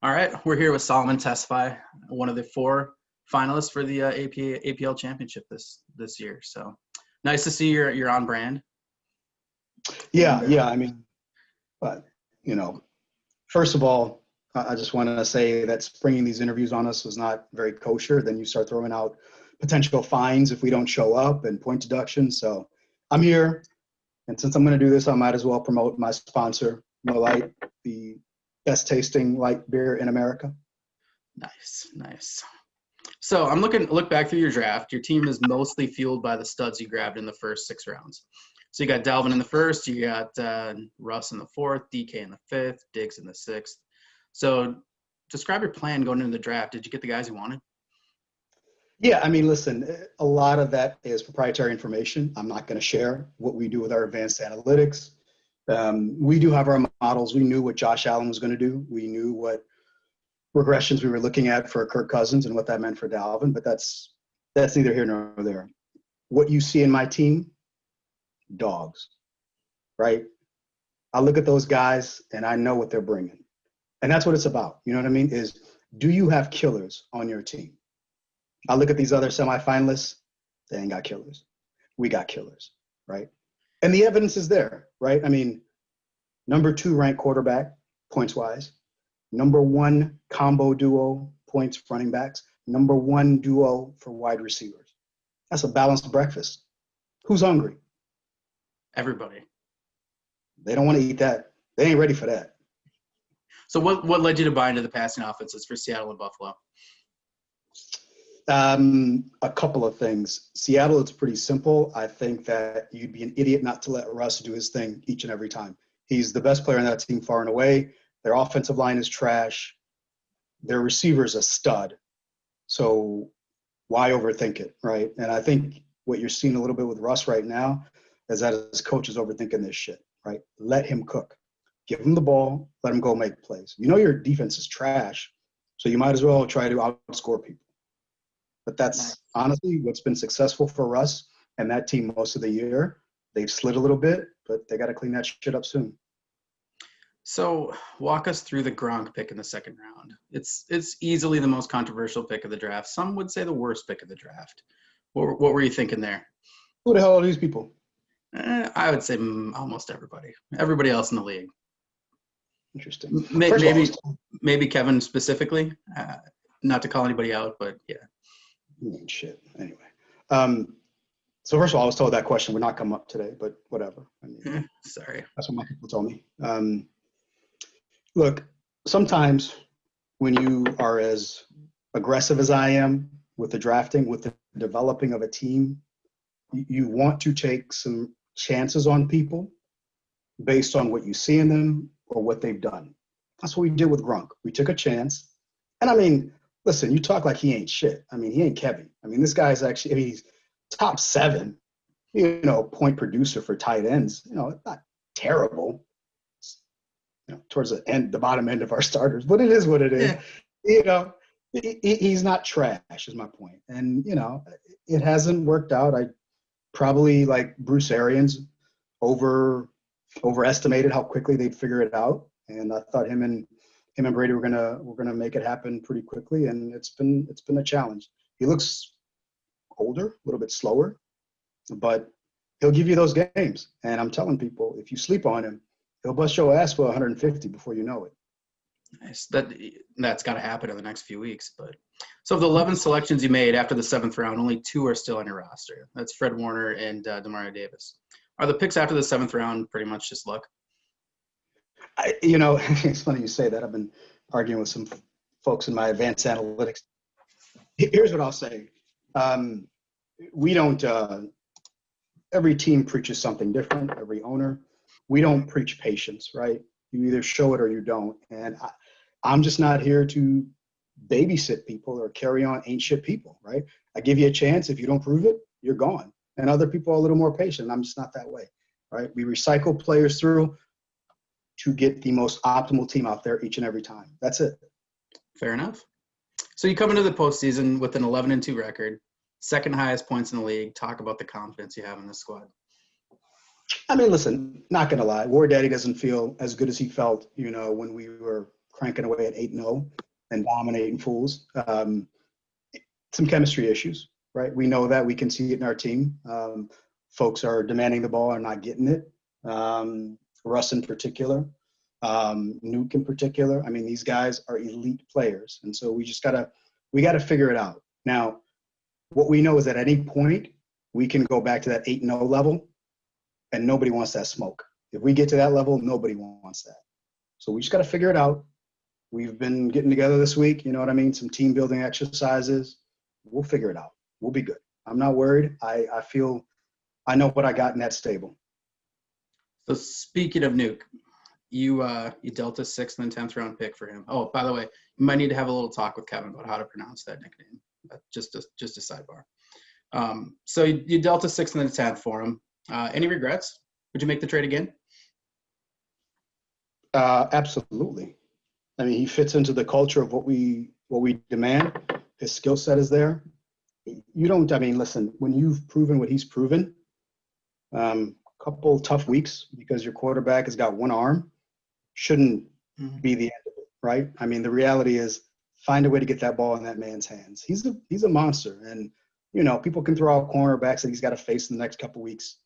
All right, we're here with Solomon Tesfaye, one of the four finalists for the APL Championship this year. So nice to see you're on brand. Yeah. I mean, but first of all, I just want to say that springing these interviews on us was not very kosher. Then you start throwing out potential fines if we don't show up and point deductions. So I'm here, and since I'm going to do this, I might as well promote my sponsor, Miller Lite, the best tasting light beer in America. Nice. So I'm look back through your draft. Your team is mostly fueled by the studs you grabbed in the first 6 rounds. So you got Dalvin in the first, you got Russ in the fourth, DK in the fifth, Diggs in the sixth. So describe your plan going into the draft. Did you get the guys you wanted? Yeah, I mean, listen, a lot of that is proprietary information. I'm not going to share what we do with our advanced analytics. We do have our models. We knew what Josh Allen was going to do. We knew what regressions we were looking at for Kirk Cousins and what that meant for Dalvin, but that's neither here nor there. What you see in my team, dogs, right? I look at those guys and I know what they're bringing. And that's what it's about. You know what I mean? Is do you have killers on your team? I look at these other semifinalists, they ain't got killers. We got killers, right? And the evidence is there, right? I mean, number 2 ranked quarterback, points-wise. Number 1 combo duo, points running backs. Number 1 duo for wide receivers. That's a balanced breakfast. Who's hungry? Everybody. They don't want to eat that. They ain't ready for that. So what led you to buy into the passing offenses for Seattle and Buffalo? A couple of things. Seattle, it's pretty simple. I think that you'd be an idiot not to let Russ do his thing each and every time. He's the best player on that team far and away. Their offensive line is trash. Their receiver's a stud. So why overthink it, right? And I think what you're seeing a little bit with Russ right now is that his coach is overthinking this shit, right? Let him cook. Give him the ball. Let him go make plays. You know your defense is trash, so you might as well try to outscore people. But that's honestly what's been successful for Russ and that team most of the year. They've slid a little bit, but they got to clean that shit up soon. So walk us through the Gronk pick in the second round. It's easily the most controversial pick of the draft. Some would say the worst pick of the draft. What were you thinking there? Who the hell are these people? I would say almost everybody. Everybody else in the league. Interesting. Maybe Kevin specifically. Not to call anybody out, but yeah. Shit. Anyway. So first of all, I was told that question would not come up today, but whatever. I mean, sorry. That's what my people told me. Look, sometimes when you are as aggressive as I am with the drafting, with the developing of a team, you want to take some chances on people based on what you see in them or what they've done. That's what we did with Gronk. We took a chance. And I mean, listen, you talk like he ain't shit. I mean, he ain't Kevin. I mean, this guy's actually, he's top 7, point producer for tight ends. Not terrible. It's, towards the bottom end of our starters, but it is what it is. Yeah. He's not trash is my point. And, it hasn't worked out. I probably, like Bruce Arians, overestimated how quickly they'd figure it out. And I thought him and Brady were gonna make it happen pretty quickly, and it's been a challenge. He looks older, a little bit slower, but he'll give you those games. And I'm telling people, if you sleep on him, he'll bust your ass for 150 before you know it. Nice. That's got to happen in the next few weeks. But so of the 11 selections you made after the 7th round, only 2 are still on your roster. That's Fred Warner and Demario Davis. Are the picks after the 7th round pretty much just luck? It's funny you say that. I've been arguing with some folks in my advanced analytics. Here's what I'll say. We don't, every team preaches something different, every owner. We don't preach patience, right? You either show it or you don't. And I'm just not here to babysit people or carry on ain't shit people, right? I give you a chance. If you don't prove it, you're gone. And other people are a little more patient. I'm just not that way, right? We recycle players through to get the most optimal team out there each and every time. That's it. Fair enough. So you come into the postseason with an 11-2 record, second highest points in the league. Talk about the confidence you have in this squad. I mean, listen, not going to lie. War Daddy doesn't feel as good as he felt, when we were cranking away at 8-0 and dominating fools. Some chemistry issues, right? We know that. We can see it in our team. Folks are demanding the ball and not getting it. Russ in particular, Nuke in particular. I mean, these guys are elite players. And so we got to figure it out. Now, what we know is at any point, we can go back to that 8-0 level, and nobody wants that smoke. If we get to that level, nobody wants that. So we just got to figure it out. We've been getting together this week, you know what I mean? Some team building exercises. We'll figure it out. We'll be good. I'm not worried. I feel I know what I got in that stable. So speaking of Nuke, you dealt a 6th and 10th round pick for him. Oh, by the way, you might need to have a little talk with Kevin about how to pronounce that nickname. Just a sidebar. So you dealt a 6th and a 10th for him. Any regrets? Would you make the trade again? Absolutely. I mean, he fits into the culture of what we demand. His skill set is there. Listen, when you've proven what he's proven, couple tough weeks because your quarterback has got one arm shouldn't be the end of it, right? I mean, the reality is find a way to get that ball in that man's hands. He's a monster. And, people can throw out cornerbacks that he's got to face in the next couple weeks.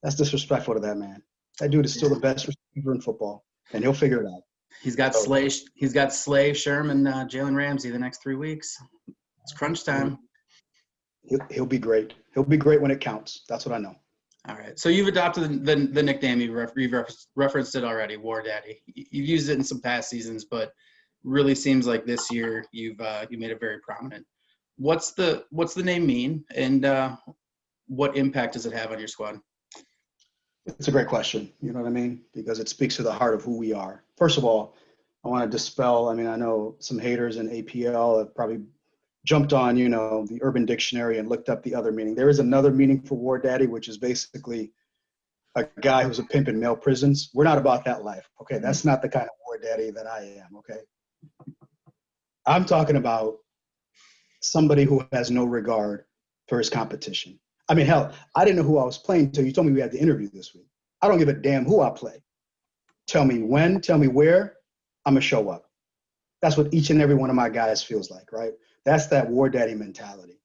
That's disrespectful to that man. That dude is still the best receiver in football, and he'll figure it out. He's got Slay, Sherman, Jalen Ramsey the next 3 weeks. It's crunch time. He'll be great. He'll be great when it counts. That's what I know. All right. So you've adopted the nickname. You've referenced it already, War Daddy. You've used it in some past seasons, but really seems like this year you made it very prominent. What's the name mean, and what impact does it have on your squad? It's a great question. You know what I mean? Because it speaks to the heart of who we are. First of all, I want to dispel. I mean, I know some haters in APL have probably jumped on, the Urban Dictionary and looked up the other meaning. There is another meaning for War Daddy, which is basically a guy who's a pimp in male prisons. We're not about that life. Okay. That's not the kind of War Daddy that I am. Okay. I'm talking about somebody who has no regard for his competition. I mean, hell, I didn't know who I was playing until you told me we had the interview this week. I don't give a damn who I play. Tell me when, tell me where, I'm going to show up. That's what each and every one of my guys feels like, right? That's that War Daddy mentality.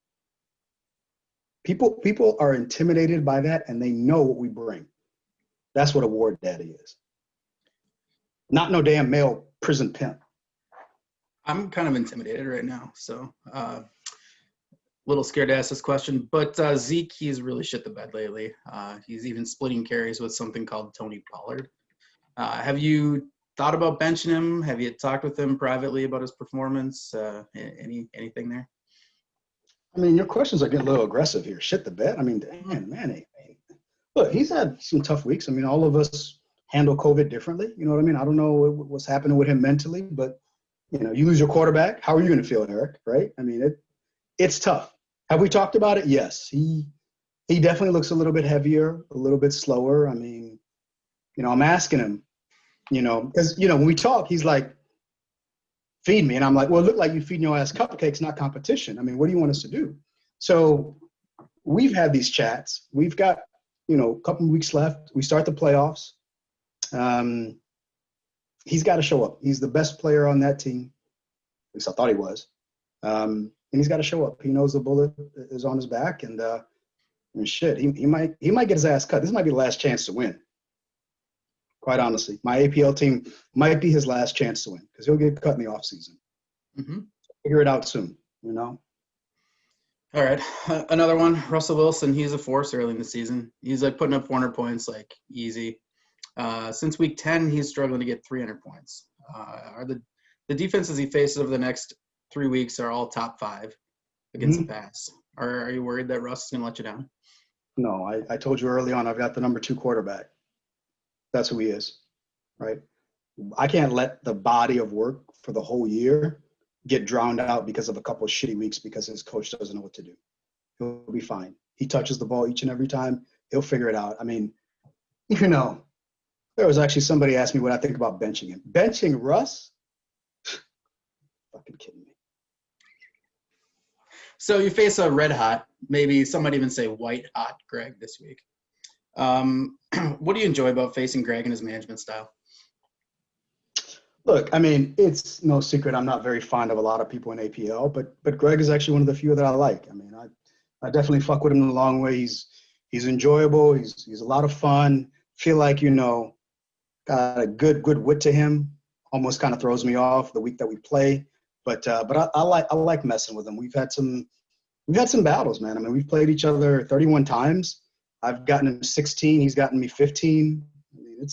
People are intimidated by that, and they know what we bring. That's what a War Daddy is. Not no damn male prison pimp. I'm kind of intimidated right now, so a little scared to ask this question. But Zeke, he's really shit the bed lately. He's even splitting carries with something called Tony Pollard. Have you thought about benching him? Have you talked with him privately about his performance? Anything there? I mean, your questions are getting a little aggressive here. Shit the bed. I mean, damn, man. Look, he's had some tough weeks. I mean, all of us handle COVID differently. You know what I mean? I don't know what's happening with him mentally, but, you lose your quarterback. How are you going to feel, Eric? Right? I mean, it's tough. Have we talked about it? Yes. He definitely looks a little bit heavier, a little bit slower. I mean, I'm asking him, because, when we talk, he's like, feed me. And I'm like, well, it looked like you feeding your ass cupcakes, not competition. I mean, what do you want us to do? So we've had these chats. We've got, a couple of weeks left. We start the playoffs. He's got to show up. He's the best player on that team. At least I thought he was. And he's got to show up. He knows the bullet is on his back. And shit, he might get his ass cut. This might be the last chance to win. Quite honestly, my APL team might be his last chance to win because he'll get cut in the offseason. Mm-hmm. Figure it out soon, All right. Another one, Russell Wilson. He's a force early in the season. He's like putting up 400 points, like easy. Since week 10, he's struggling to get 300 points. Are the defenses he faces over the next 3 weeks are all top 5 against the pass? Are you worried that Russ is going to let you down? No, I told you early on, I've got the number 2 quarterback. That's who he is, right? I can't let the body of work for the whole year get drowned out because of a couple of shitty weeks because his coach doesn't know what to do. He'll be fine. He touches the ball each and every time. He'll figure it out. I mean, there was actually somebody asked me what I think about benching him. Benching Russ? Fucking kidding me. So you face a red hot, maybe some might even say white hot Greg this week. What do you enjoy about facing Greg and his management style? Look, I mean, it's no secret I'm not very fond of a lot of people in APL, but Greg is actually one of the few that I like. I mean, I definitely fuck with him in a long way. He's enjoyable. He's a lot of fun. Feel like got a good wit to him. Almost kind of throws me off the week that we play, but I like messing with him. We've had some battles, man. I mean, we've played each other 31 times. I've gotten him 16. He's gotten me 15. I mean,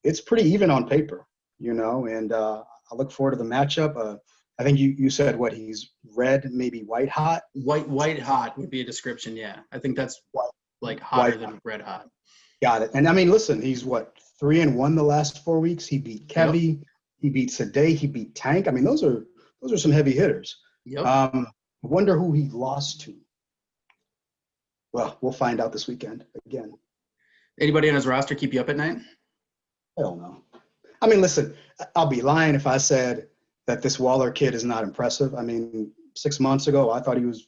it's pretty even on paper, and I look forward to the matchup. I think you said what he's red, maybe white hot. White hot would be a description. Yeah, I think that's like hotter White, than red hot. got it. And I mean, listen, he's what 3-1 the last 4 weeks. He beat Yep. Kevy, he beat Sade, he beat Tank. I mean, those are some heavy hitters. Yep. I wonder who he lost to. Well, we'll find out this weekend again. Anybody on his roster keep you up at night? Hell no. I mean, listen, I'll be lying if I said that this Waller kid is not impressive. I mean, 6 months ago, I thought he was,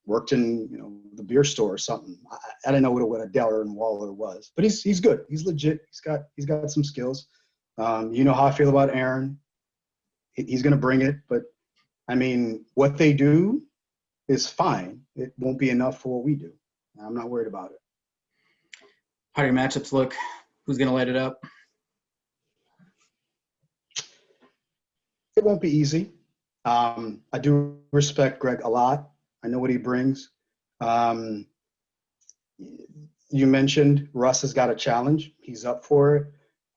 worked in, the beer store or something. I didn't know what a Deller and Waller was, but he's good. He's legit. He's got some skills. You know how I feel about Aaron. He's going to bring it, but I mean, what they do is fine. It won't be enough for what we do. I'm not worried about it. How do your matchups look? Who's going to light it up? It won't be easy. I do respect Greg a lot. I know what he brings. You mentioned Russ has got a challenge. He's up for it.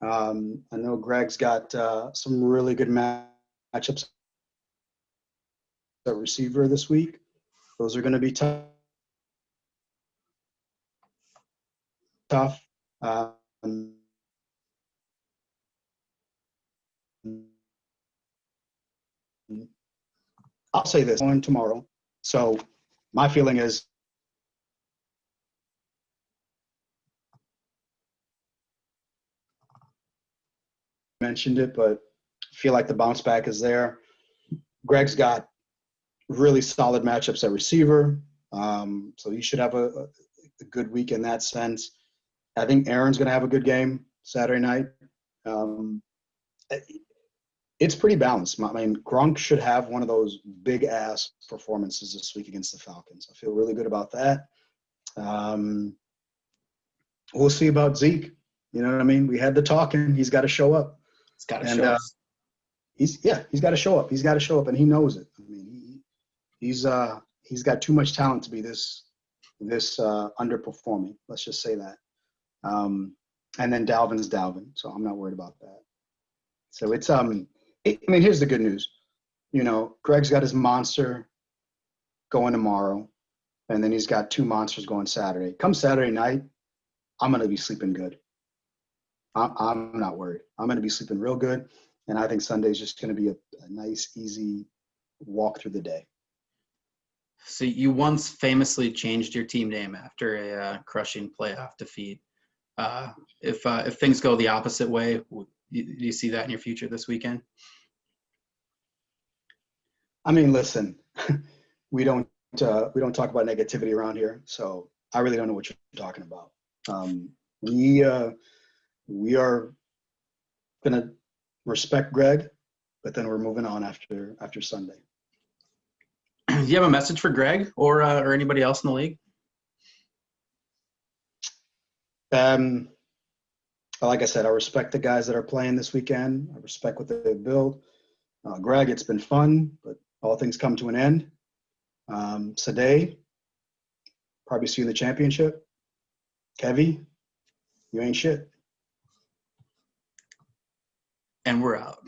I know Greg's got some really good matchups at receiver this week. Those are going to be tough. I'll say this on tomorrow. So my feeling is mentioned it, but I feel like the bounce back is there. Greg's got really solid matchups at receiver. So he should have a good week in that sense. I think Aaron's going to have a good game Saturday night. It's pretty balanced. I mean, Gronk should have one of those big-ass performances this week against the Falcons. I feel really good about that. We'll see about Zeke. You know what I mean? We had the talking. He's got to show up. It's got to show up. He's got to show up. He's got to show up, and he knows it. I mean, he's got too much talent to be this underperforming. Let's just say that. And then Dalvin's Dalvin, so I'm not worried about that. So it's I mean, here's the good news. Greg's got his monster going tomorrow, and then he's got 2 monsters going Saturday. Come Saturday night, I'm going to be sleeping good. I'm not worried. I'm going to be sleeping real good, and I think Sunday's just going to be a nice, easy walk through the day. So you once famously changed your team name after a crushing playoff defeat. If things go the opposite way, do you see that in your future this weekend? I mean, listen, we don't talk about negativity around here, so I really don't know what you're talking about. We are gonna respect Greg, but then we're moving on after Sunday. Do you have a message for Greg or anybody else in the league? Like I said, I respect the guys that are playing this weekend. I respect what they build. Greg, it's been fun, but all things come to an end. Sade, probably see you in the championship. Kevy, you ain't shit. And we're out.